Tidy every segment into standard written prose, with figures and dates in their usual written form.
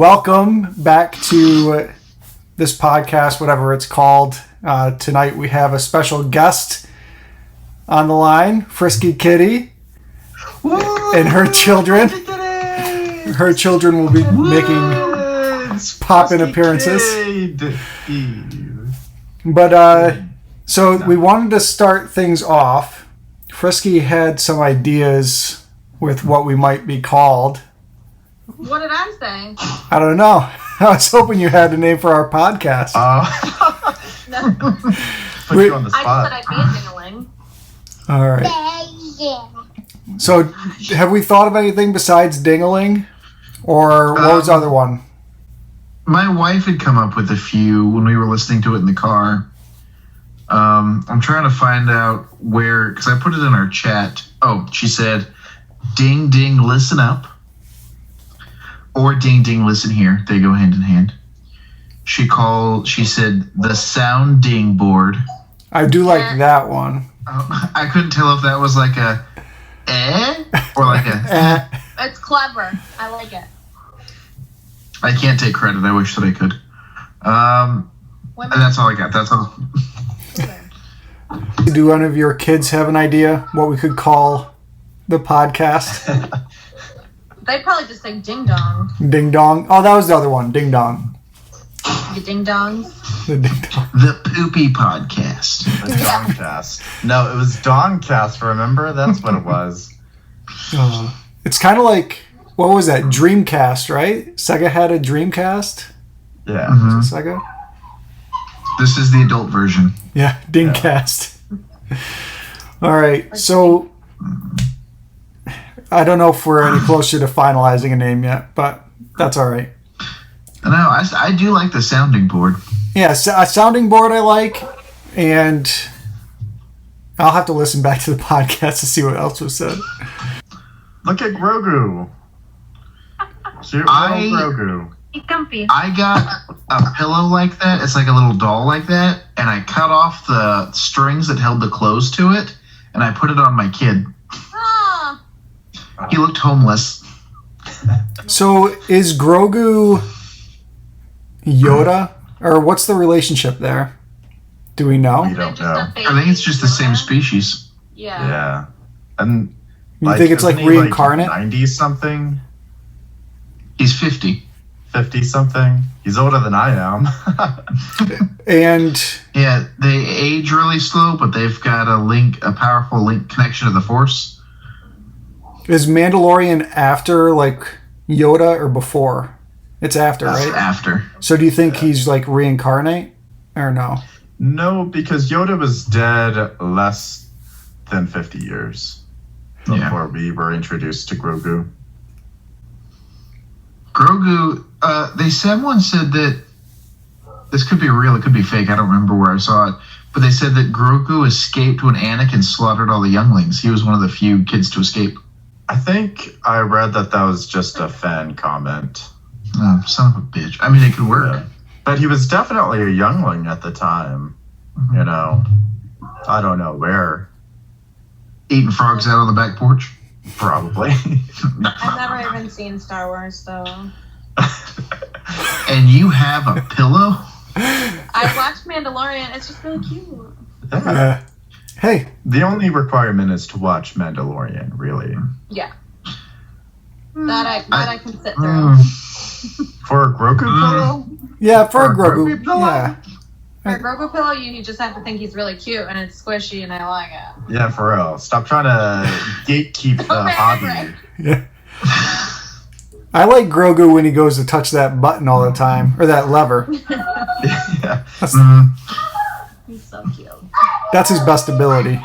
Welcome back to this podcast, whatever it's called. Tonight we have a special guest on the line, Frisky Kitty, and her children. Her children will be making pop-in appearances. But so we wanted to start things off. Frisky had some ideas with what we might be called. What did I say? I don't know. I was hoping you had a name for our podcast. No. Put you on the I spot. just said I'd be a dingling. All right. So, have we thought of anything besides dingling? Or what was the other one? My wife had come up with a few when we were listening to it in the car. I'm trying to find out where, because I put it in our chat. Oh, she said, ding, ding, listen up. Or ding, ding, listen here. They go hand in hand. She said, the sounding board. I do like that one. I couldn't tell if that was like a or like a It's clever. I like it. I can't take credit. I wish that I could. And that's all I got. That's all. Do any of your kids have an idea what we could call the podcast? They'd probably just say ding dong. Ding dong. Oh, that was the other one. Ding dong. You ding dongs. The ding dong. The Poopy Podcast. The Dongcast. No, it was Dongcast, remember? That's what it was. It's kind of like, what was that? Dreamcast, right? Sega had a Dreamcast? Yeah. Mhm. Sega? This is the adult version. Yeah, Dingcast. All right, so I don't know if we're any closer to finalizing a name yet, but that's all right. No, I do like the sounding board. Yeah, a sounding board I like, and I'll have to listen back to the podcast to see what else was said. Look at Grogu. Cute little Grogu. Be comfy. I got a pillow like that. It's like a little doll like that, and I cut off the strings that held the clothes to it, and I put it on my kid. Ah, He looked homeless. So is Grogu Yoda, or what's the relationship there? Do we know? We don't know. I think it's just the same species. Yeah. Yeah. And You think it's like isn't he, reincarnate? 90-something? He's 50. 50-something? He's older than I am. And Yeah, they age really slow, but they've got a powerful link connection to the Force. is Mandalorian after, like, Yoda or before? It's after, That's right? after. So do you think he's, like, reincarnate? Or no? No, because Yoda was dead less than 50 years before we were introduced to Grogu. Grogu, someone said that, this could be real, it could be fake, I don't remember where I saw it, but they said that Grogu escaped when Anakin slaughtered all the younglings. He was one of the few kids to escape. I think I read that was just a fan comment. Oh, son of a bitch. I mean, it could work. Yeah. But he was definitely a youngling at the time. Mm-hmm. You know, I don't know where. Eating frogs out on the back porch? Probably. I've never even seen Star Wars, so. And you have a pillow? I watched Mandalorian. It's just really cute. Yeah. Hey, The only requirement is to watch Mandalorian, really. Yeah. That I can sit through. For a Grogu pillow? yeah, for Or a Grogu. Grogu pillow? Yeah. For a Grogu pillow, you just have to think he's really cute and it's squishy and I like it. Yeah, for real. Stop trying to gatekeep the Okay, hobby. right. Yeah. I like Grogu when he goes to touch that button all the time, or that lever. Yeah. He's so cute. That's his best ability.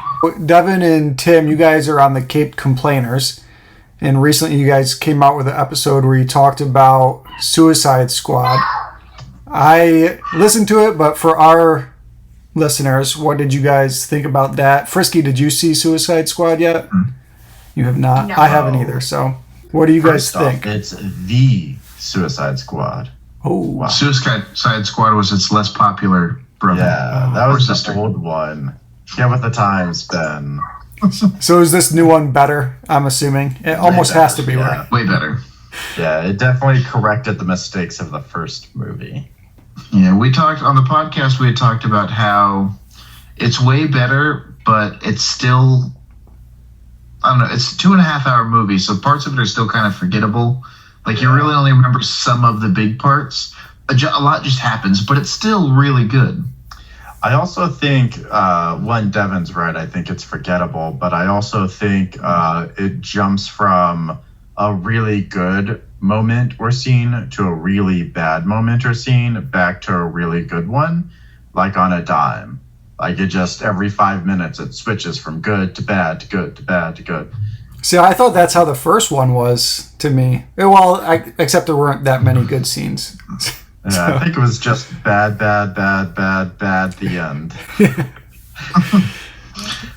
Devin and Tim, you guys are on the Caped Complainers, and recently you guys came out with an episode where you talked about Suicide Squad. I listened to it, but for our listeners, what did you guys think about that? Frisky, did you see Suicide Squad yet? You have not? No. I haven't either, so what do you guys First off, think? it's the Suicide Squad. Oh, wow. Suicide Squad was its less popular brother. Yeah, that or was sister. the old one. Yeah, with the times, Ben. So is this new one better, I'm assuming? It almost has to be, Yeah. right? Way better. Yeah, it definitely corrected the mistakes of the first movie. Yeah, we talked on the podcast. We had talked about how it's way better, but it's still, I don't know. It's a 2.5 hour movie, so parts of it are still kind of forgettable. Like you really only remember some of the big parts. A lot just happens, but it's still really good. I also think one, Devin's right. I think it's forgettable, but I also think it jumps from a really good moment or scene to a really bad moment or scene back to a really good one, like on a dime. Like it just every 5 minutes it switches from good to bad to good to bad to good. See, I thought that's how the first one was to me. Well, except there weren't that many good scenes. Yeah, I think it was just bad, bad, bad, bad, bad. The end.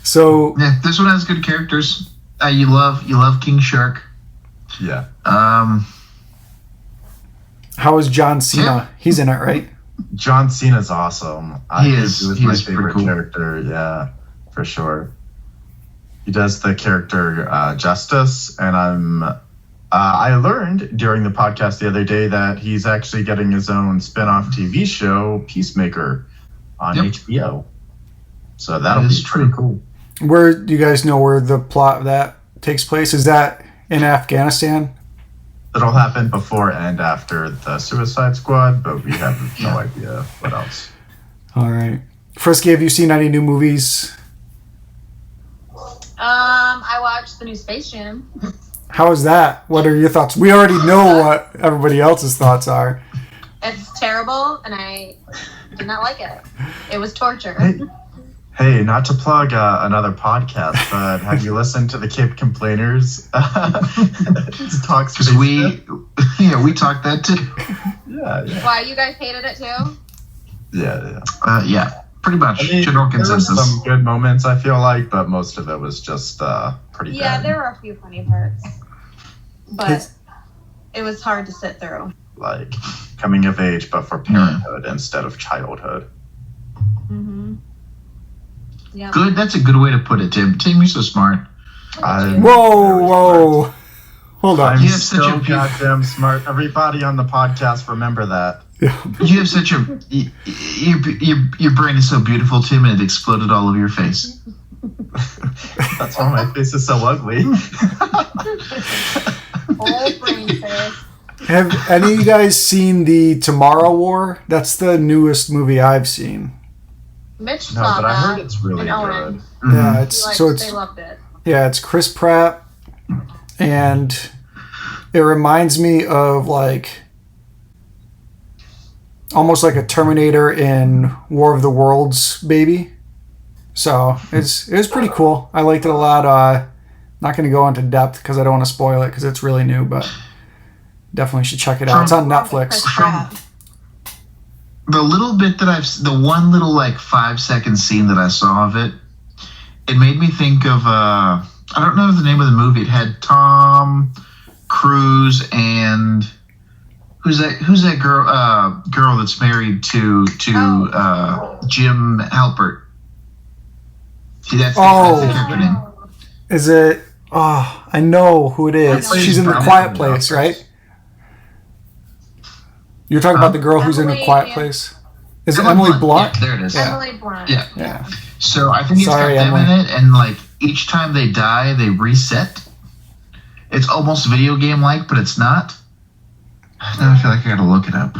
So yeah, this one has good characters. You love King Shark. Yeah. How is John Cena? Yeah. He's in it, right? John Cena's awesome. He is my pretty favorite cool. character. Yeah, for sure. He does the character justice, and I learned during the podcast the other day that he's actually getting his own spin-off TV show, Peacemaker, on HBO. So that'll be pretty cool. Where do you guys know where the plot of that takes place? Is that in Afghanistan? It'll happen before and after the Suicide Squad, but we have no idea what else. All right. Frisky, have you seen any new movies? I watched the new Space Jam. How is that? What are your thoughts? We already know what everybody else's thoughts are. It's terrible, and I did not like it. It was torture. Hey, not to plug another podcast, but have you listened to the Cape Complainers? Talks because we talked that too. Yeah. Why, you guys hated it too? Yeah, pretty much. I mean, General consensus. There were some good moments, I feel like, but most of it was just pretty bad. Yeah, there were a few funny parts, but it was hard to sit through. Like coming of age, but for parenthood instead of childhood. Mm-hmm. Yeah. Good. That's a good way to put it, Tim. Tim, you're so smart. Whoa. Hold on. I'm You have such so a goddamn smart. Everybody on the podcast, remember that. You have such a your brain is so beautiful, Tim, and it exploded all over your face. That's why my face is so ugly. Old brain face. Have any of you guys seen the Tomorrow War? That's the newest movie I've seen. Mitch No, saw but I that. heard it's really and Owen. good. Yeah, They loved it. Yeah, it's Chris Pratt, and it reminds me of like almost like a Terminator in War of the Worlds, baby. So it was pretty cool. I liked it a lot. Not going to go into depth because I don't want to spoil it because it's really new, but definitely should check it out. It's on Netflix. The little bit that the one little like 5-second scene that I saw of it, it made me think of I don't know the name of the movie. It had Tom Cruise and who's that girl that's married to Jim Halpert. See, that's the character name. Is it? Oh, I know who it is. She's in The Quiet Place, right? You're talking about the girl who's in The Quiet Place? Is it Emily Blunt? Yeah, there it is. Yeah. Emily Blunt. Yeah. So I think it's got them in it, and like each time they die, they reset. It's almost video game like, but it's not. Now I feel like I gotta look it up.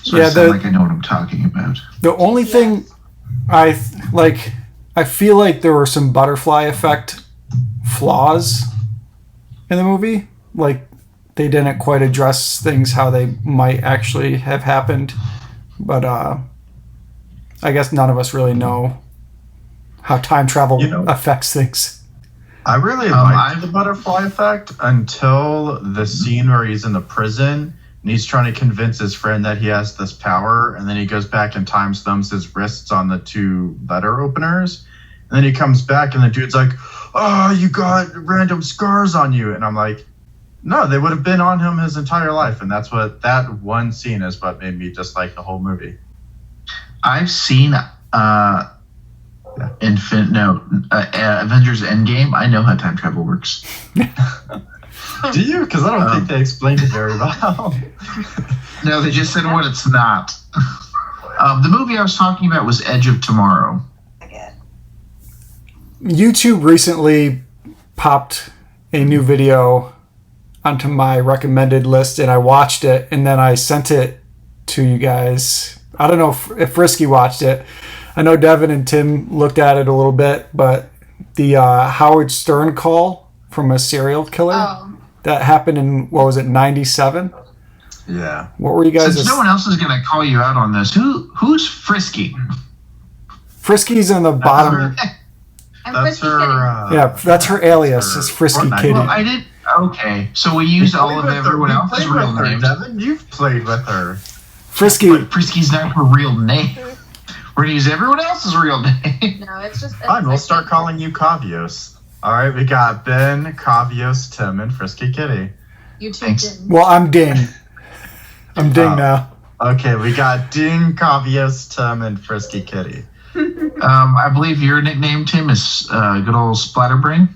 So I sound like I know what I'm talking about. The only thing I feel like there were some butterfly effect flaws in the movie. Like they didn't quite address things how they might actually have happened. But I guess none of us really know how time travel affects things. I really liked the butterfly effect until the scene where he's in the prison and he's trying to convince his friend that he has this power, and then he goes back in time, thumbs his wrists on the 2 letter openers, and then he comes back and the dude's like, "Oh, you got random scars on you," and I'm like, no, they would have been on him his entire life, and that's what that one scene is what made me dislike the whole movie. I've seen Avengers Endgame. I know how time travel works. Do you? Because I don't think they explained it very well. No, they just said what it's not. The movie I was talking about was Edge of Tomorrow. YouTube recently popped a new video onto my recommended list, and I watched it, and then I sent it to you guys. I don't know if Frisky watched it. I know Devin and Tim looked at it a little bit, but the Howard Stern call from a serial killer that happened in, what was it, 97? Yeah. What were you guys? Since no one else is going to call you out on this, who's Frisky? Frisky's in the bottom. That's her. Yeah, that's her alias. Is Frisky Kitty. Well, I did. Okay, so we used all of everyone else's real names. Devin, you've played with her. Frisky. But Frisky's not her real name. We're gonna use everyone else's real name. No, it's just. Fine, we'll start calling you Cavios. All right, we got Ben, Cavios, Tim, and Frisky Kitty. You two Thanks. didn't. Well, I'm Ding. I'm Ding now. Okay, we got Ding, Cavios, Tim, and Frisky Kitty. I believe your nickname, Tim, is good old Splatterbrain.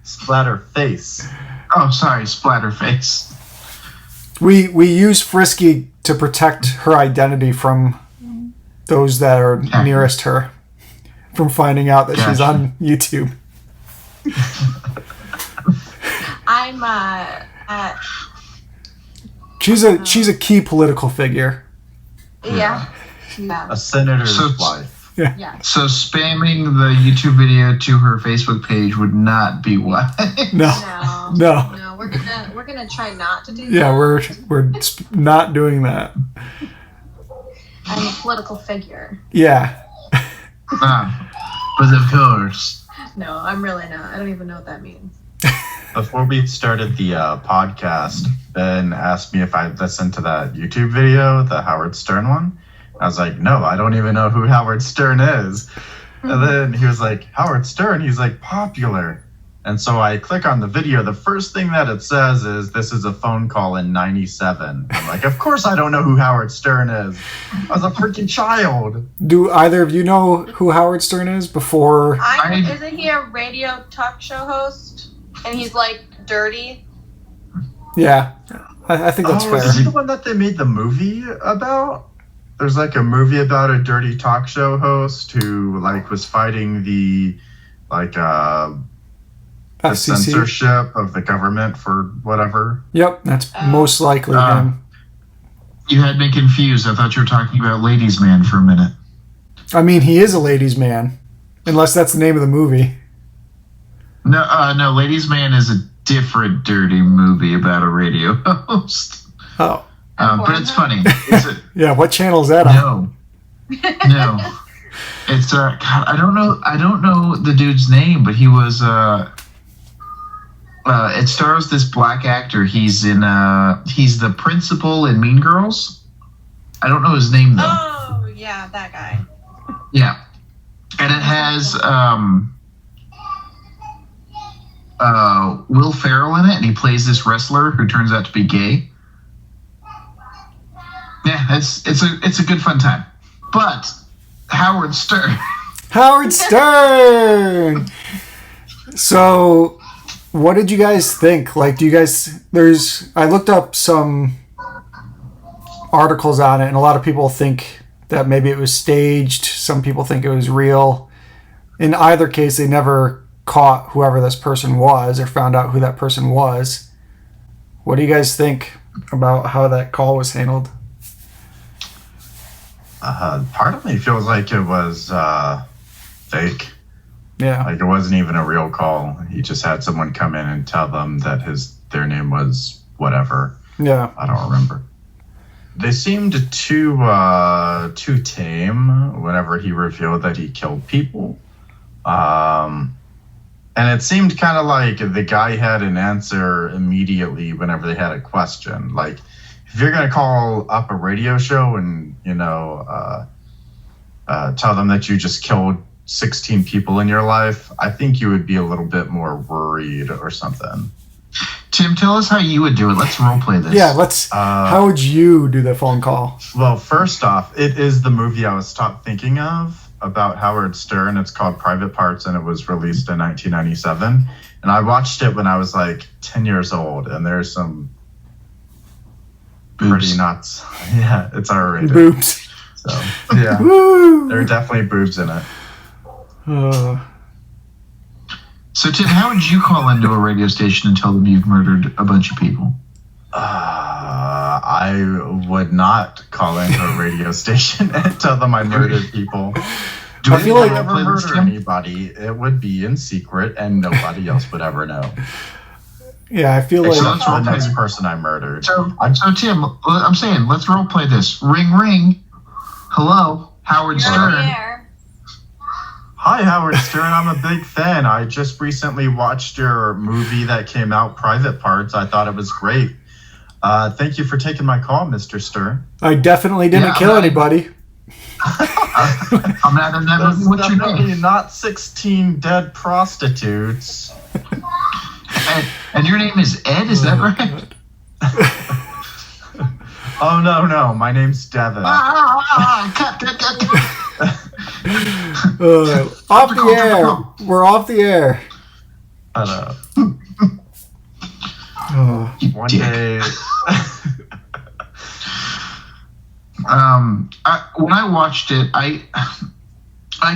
Splatterface. Oh, sorry, Splatterface. We use Frisky to protect her identity from those that are nearest her from finding out that she's on YouTube. I'm She's a key political figure. yeah. A senator's wife. Yeah. So spamming the YouTube video to her Facebook page would not be wise. No. No, we're gonna try not to do that. Yeah, we're not doing that. I'm a political figure. Yeah. But of course. No, I'm really not. I don't even know what that means. Before we started the podcast, Ben asked me if I'd listened to that YouTube video, the Howard Stern one. I was like, no, I don't even know who Howard Stern is. And then he was like, Howard Stern? He's like, popular. And so I click on the video. The first thing that it says is, this is a phone call in 97. I'm like, of course I don't know who Howard Stern is. I was a freaking child. Do either of you know who Howard Stern is before? Isn't he a radio talk show host? And he's like dirty? Yeah, I think that's fair. Is he the one that they made the movie about? There's like a movie about a dirty talk show host who like was fighting the FCC? censorship of the government for whatever. Yep, that's most likely him. You had me confused. I thought you were talking about Ladies Man for a minute. I mean, he is a ladies' man, unless that's the name of the movie. No, Ladies Man is a different dirty movie about a radio host. Oh. But it's funny. Yeah, what channel is that on? No. It's God, I don't know the dude's name, but he was it stars this black actor. He's the principal in Mean Girls. I don't know his name though. Oh, yeah, that guy. Yeah. And it has Will Ferrell in it, and he plays this wrestler who turns out to be gay. Yeah, it's a good fun time. But Howard Stern. Howard Stern. So, what did you guys think? Like, I looked up some articles on it, and a lot of people think that maybe it was staged. Some people think it was real. In either case, they never caught whoever this person was or found out who that person was. What do you guys think about how that call was handled? Part of me feels like it was fake. Yeah. Like it wasn't even a real call. He just had someone come in and tell them that their name was whatever. Yeah. I don't remember. They seemed too tame whenever he revealed that he killed people. And it seemed kind of like the guy had an answer immediately whenever they had a question. Like, if you're going to call up a radio show and, tell them that you just killed 16 people in your life, I think you would be a little bit more worried or something. Tim, tell us how you would do it. Let's role play this. Yeah, how would you do the phone call? Well, first off, it is the movie I was thinking of about Howard Stern. It's called Private Parts, and it was released in 1997. And And I watched it when I was like 10 years old, and there's some Boobs. pretty nuts. Yeah, it's R-rated. Boobs. So, yeah. Woo! There are definitely boobs in it. So, Tim, how would you call into a radio station and tell them you've murdered a bunch of people? I would not call into a radio station and tell them I murdered people. I feel like if I ever murder anybody, it would be in secret and nobody else would ever know. Yeah, I feel like Except for the next person I murdered. So Tim, I'm saying, let's role play this. Ring, ring. Hello, Howard You're on the Stern. air. Hi, Howard Stern. I'm a big fan. I just recently watched your movie that came out, Private Parts. I thought it was great. Thank you for taking my call, Mr. Stern. I definitely didn't kill anybody. I'm not in that That's movie. What's your definitely name? not 16 dead prostitutes. And your name is Ed, is that right? Oh, no. My name's Devin. Cut. Off the air. We're off the air. One day... When I watched it, I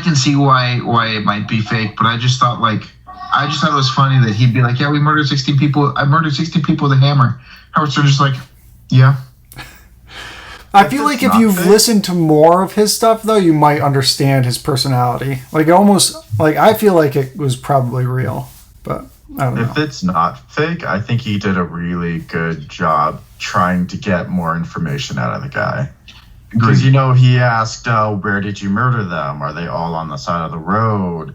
can see why it might be fake, but I just thought it was funny that he'd be like, yeah, we murdered 16 people. I murdered 16 people with a hammer. Howard Stern's just like, yeah. I feel like if you've listened to more of his stuff, though, you might understand his personality. I feel like it was probably real, but I don't know. If it's not fake, I think he did a really good job trying to get more information out of the guy. Because, he asked, where did you murder them? Are they all on the side of the road?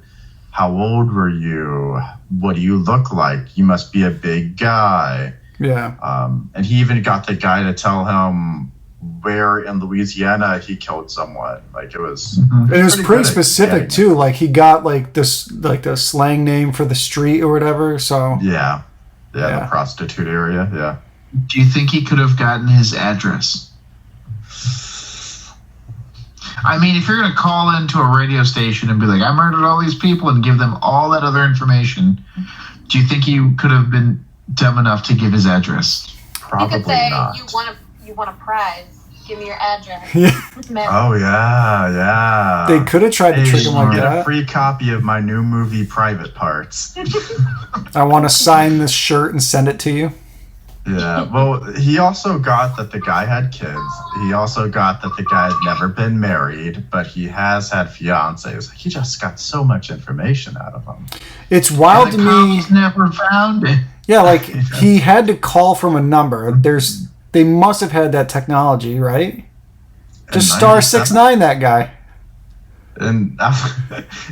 How old were you? What do you look like? You must be a big guy. Yeah. And he even got the guy to tell him where in Louisiana he killed someone. It was... And it was pretty specific, too. He got, the slang name for the street or whatever, so... Yeah, the prostitute area, yeah. Do you think he could have gotten his address? I mean, if you're going to call into a radio station and be like, I murdered all these people and give them all that other information, do you think you could have been dumb enough to give his address? Probably You could say, not. you want a prize. Give me your address. Yeah. Oh, yeah. They could have tried to trick him like get that. a free copy of my new movie, Private Parts. I want to sign this shirt and send it to you. Yeah, well, he also got that the guy had kids. He also got that the guy had never been married, but he has had fiancés. He just got so much information out of him. It's wild to me. He's never found it. Yeah, he had to call from a number. They must have had that technology, right? Just star 69 that guy. In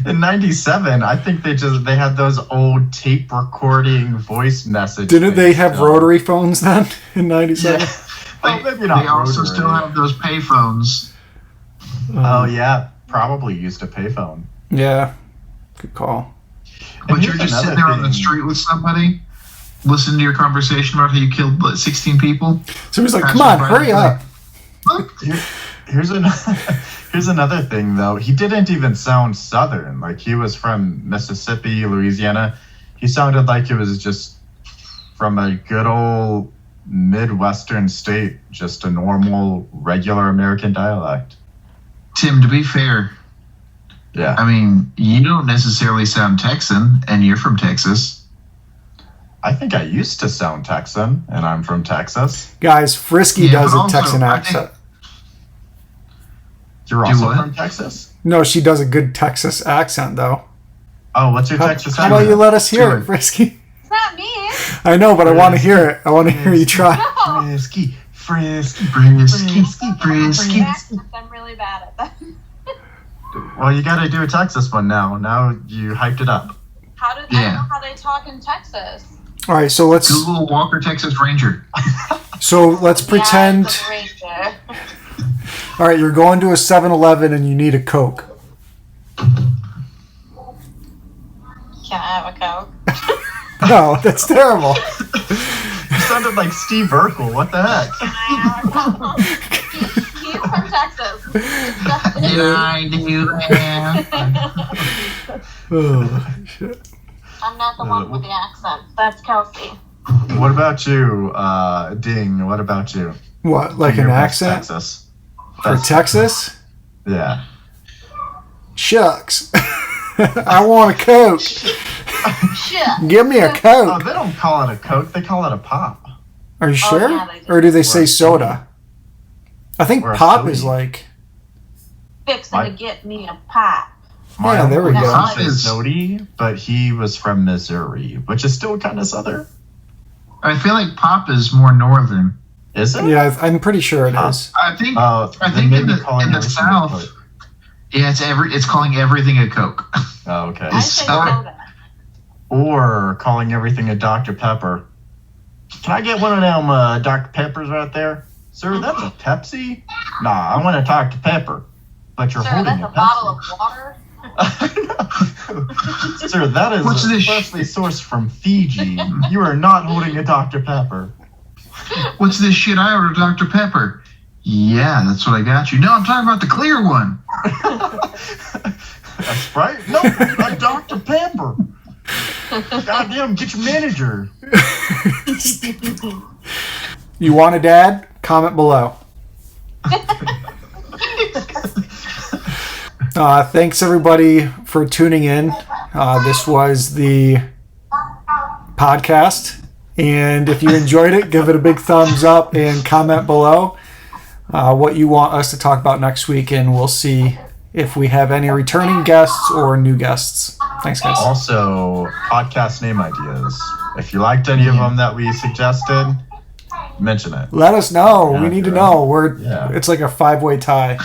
97, I think they had those old tape recording voice messages. Didn't they have rotary phones then in 97? Yeah. Well, maybe not They also rotary. still have those payphones. Oh, yeah. Probably used a payphone. Yeah. Good call. But And you're here's just sitting another there on the thing. street with somebody, listening to your conversation about how you killed 16 people. So he's like, Pass come on, by, hurry up. Here's another thing, though. He didn't even sound Southern. He was from Mississippi, Louisiana. He sounded like it was just from a good old Midwestern state, just a normal, regular American dialect. Tim, to be fair, Yeah. I mean, you don't necessarily sound Texan, and you're from Texas. I think I used to sound Texan, and I'm from Texas. Guys, Frisky Yeah, does but a also, Texan I think- accent. You're Do also what? from Texas? No, she does a good Texas accent, though. Oh, what's your Texas How about you accent? let us hear Do it, it. Frisky? It's not me. I know, but I want to hear it. I want to hear you try. No. Frisky. Frisky. Accents, I'm really bad at that. Well, you got to do a Texas one now. Now you hyped it up. I don't Yeah. know how they talk in Texas. All right, so let's Google Walker, Texas Ranger. pretend. Yeah, it's a ranger. All right, you're going to a 7-Eleven and you need a Coke. Can I have a Coke? No, that's terrible. You sounded like Steve Urkel. What the heck? Can I have a Coke? He's from Texas. Did I do that? Oh, shit. I'm not the one with the accent. That's Kelsey. What about you, Ding? What about you? What, like Your an best accent? Texas. For Texas? Yeah. Shucks. I want a Coke. Shit. Give me a Oh, Coke. they don't call it a Coke. They call it a pop. Are you sure? yeah, they do. Or do they Or say a soda? I think Or a pop soda. is like... Fixing My- to get me a pop. My Yeah, there we uncle go. used to say Sody, but he was from Missouri, which is still kind of southern. I feel like pop is more northern. Is it? Yeah, I'm pretty sure it is. I think I think in the everything South, a Coke. yeah, it's calling everything a Coke. Oh, okay. I say Soda. soda. Or calling everything a Dr. Pepper. Can I get one of them Dr. Peppers right there? Sir, that's a Pepsi? Nah, I want a Dr. Pepper. But you're Sir, holding that's a a bottle Pepsi. of water. Sir, that is What's this freshly sourced from Fiji. You are not holding a Dr. Pepper. What's this shit I ordered, Dr. Pepper? Yeah, that's what I got you. No, I'm talking about the clear one. A Sprite? Nope, a Dr. Pepper. Goddamn, get your manager. You want a dad? Comment below. Thanks everybody for tuning in. This was the podcast, and if you enjoyed it, give it a big thumbs up and comment below what you want us to talk about next week, and we'll see if we have any returning guests or new guests. Thanks, guys. Also, podcast name ideas. If you liked any of them that we suggested, mention it. Let us know. Yeah, We need to yeah. know. Yeah. It's like a 5-way tie.